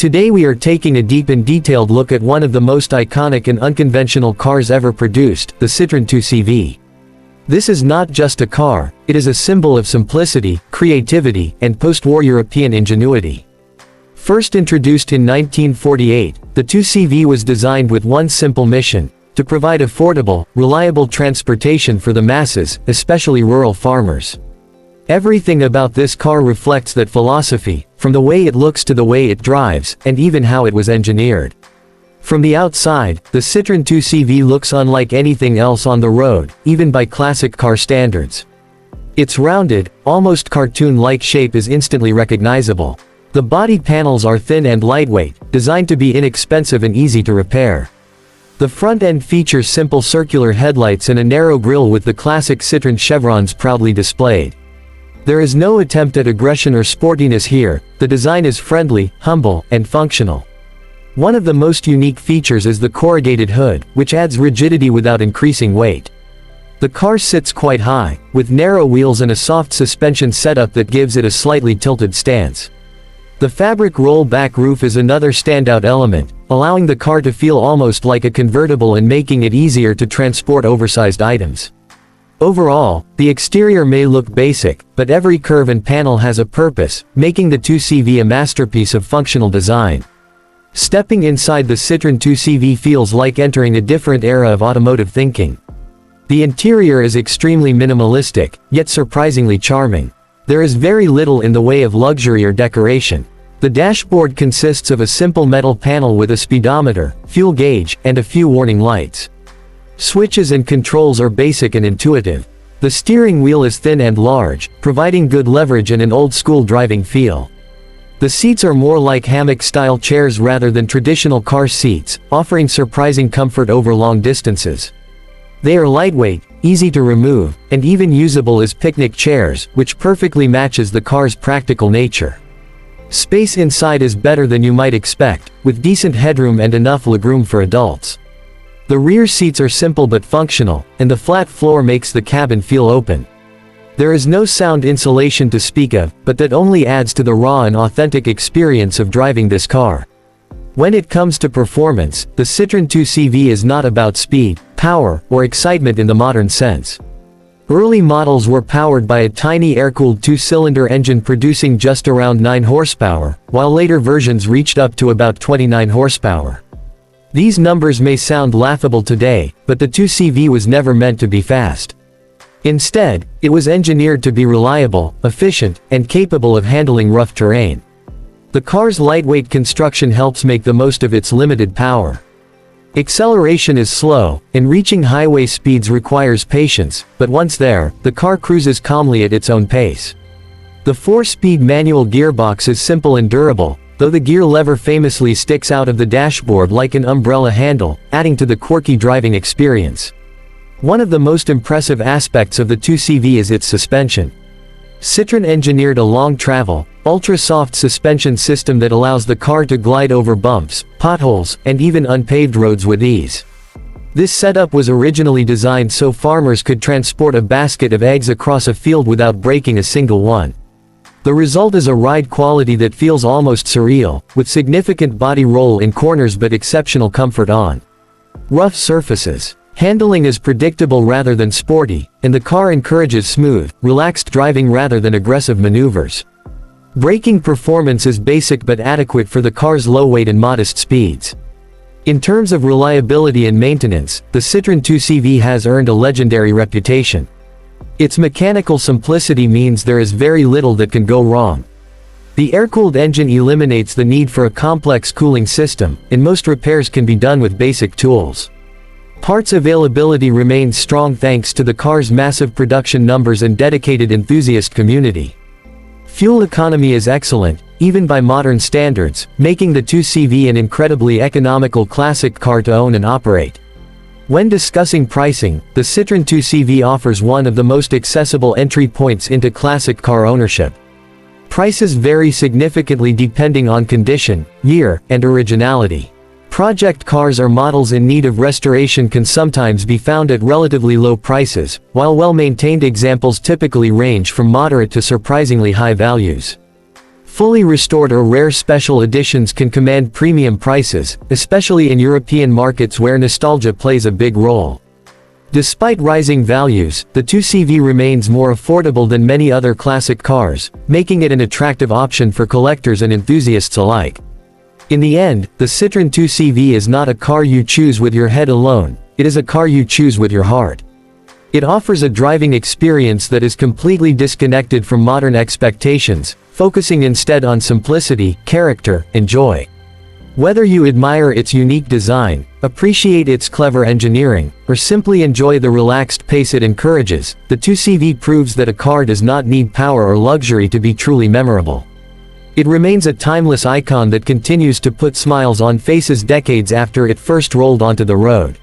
Today we are taking a deep and detailed look at one of the most iconic and unconventional cars ever produced, the Citroën 2CV. This is not just a car, it is a symbol of simplicity, creativity, and post-war European ingenuity. First introduced in 1948, the 2CV was designed with one simple mission: to provide affordable, reliable transportation for the masses, especially rural farmers. Everything about this car reflects that philosophy, from the way it looks to the way it drives, and even how it was engineered. From the outside, the Citroën 2CV looks unlike anything else on the road, even by classic car standards. Its rounded, almost cartoon-like shape is instantly recognizable. The body panels are thin and lightweight, designed to be inexpensive and easy to repair. The front end features simple circular headlights and a narrow grille with the classic Citroën chevrons proudly displayed. There is no attempt at aggression or sportiness here, the design is friendly, humble, and functional. One of the most unique features is the corrugated hood, which adds rigidity without increasing weight. The car sits quite high, with narrow wheels and a soft suspension setup that gives it a slightly tilted stance. The fabric roll-back roof is another standout element, allowing the car to feel almost like a convertible and making it easier to transport oversized items. Overall, the exterior may look basic, but every curve and panel has a purpose, making the 2CV a masterpiece of functional design. Stepping inside the Citroën 2CV feels like entering a different era of automotive thinking. The interior is extremely minimalistic, yet surprisingly charming. There is very little in the way of luxury or decoration. The dashboard consists of a simple metal panel with a speedometer, fuel gauge, and a few warning lights. Switches and controls are basic and intuitive. The steering wheel is thin and large, providing good leverage and an old-school driving feel. The seats are more like hammock-style chairs rather than traditional car seats, offering surprising comfort over long distances. They are lightweight, easy to remove, and even usable as picnic chairs, which perfectly matches the car's practical nature. Space inside is better than you might expect, with decent headroom and enough legroom for adults. The rear seats are simple but functional, and the flat floor makes the cabin feel open. There is no sound insulation to speak of, but that only adds to the raw and authentic experience of driving this car. When it comes to performance, the Citroën 2CV is not about speed, power, or excitement in the modern sense. Early models were powered by a tiny air-cooled two-cylinder engine producing just around 9 horsepower, while later versions reached up to about 29 horsepower. These numbers may sound laughable today, but the 2CV was never meant to be fast. Instead, it was engineered to be reliable, efficient, and capable of handling rough terrain. The car's lightweight construction helps make the most of its limited power. Acceleration is slow, and reaching highway speeds requires patience, but once there, the car cruises calmly at its own pace. The 4-speed manual gearbox is simple and durable, though the gear lever famously sticks out of the dashboard like an umbrella handle, adding to the quirky driving experience. One of the most impressive aspects of the 2CV is its suspension. Citroën engineered a long-travel, ultra-soft suspension system that allows the car to glide over bumps, potholes, and even unpaved roads with ease. This setup was originally designed so farmers could transport a basket of eggs across a field without breaking a single one. The result is a ride quality that feels almost surreal, with significant body roll in corners but exceptional comfort on rough surfaces. Handling is predictable rather than sporty, and the car encourages smooth, relaxed driving rather than aggressive maneuvers. Braking performance is basic but adequate for the car's low weight and modest speeds. In terms of reliability and maintenance, the Citroën 2CV has earned a legendary reputation. Its mechanical simplicity means there is very little that can go wrong. The air-cooled engine eliminates the need for a complex cooling system, and most repairs can be done with basic tools. Parts availability remains strong thanks to the car's massive production numbers and dedicated enthusiast community. Fuel economy is excellent, even by modern standards, making the 2CV an incredibly economical classic car to own and operate. When discussing pricing, the Citroën 2CV offers one of the most accessible entry points into classic car ownership. Prices vary significantly depending on condition, year, and originality. Project cars or models in need of restoration can sometimes be found at relatively low prices, while well-maintained examples typically range from moderate to surprisingly high values. Fully restored or rare special editions can command premium prices, especially in European markets where nostalgia plays a big role. Despite rising values, the 2CV remains more affordable than many other classic cars, making it an attractive option for collectors and enthusiasts alike. In the end, the Citroën 2CV is not a car you choose with your head alone, it is a car you choose with your heart. It offers a driving experience that is completely disconnected from modern expectations, focusing instead on simplicity, character, and joy. Whether you admire its unique design, appreciate its clever engineering, or simply enjoy the relaxed pace it encourages, the 2CV proves that a car does not need power or luxury to be truly memorable. It remains a timeless icon that continues to put smiles on faces decades after it first rolled onto the road.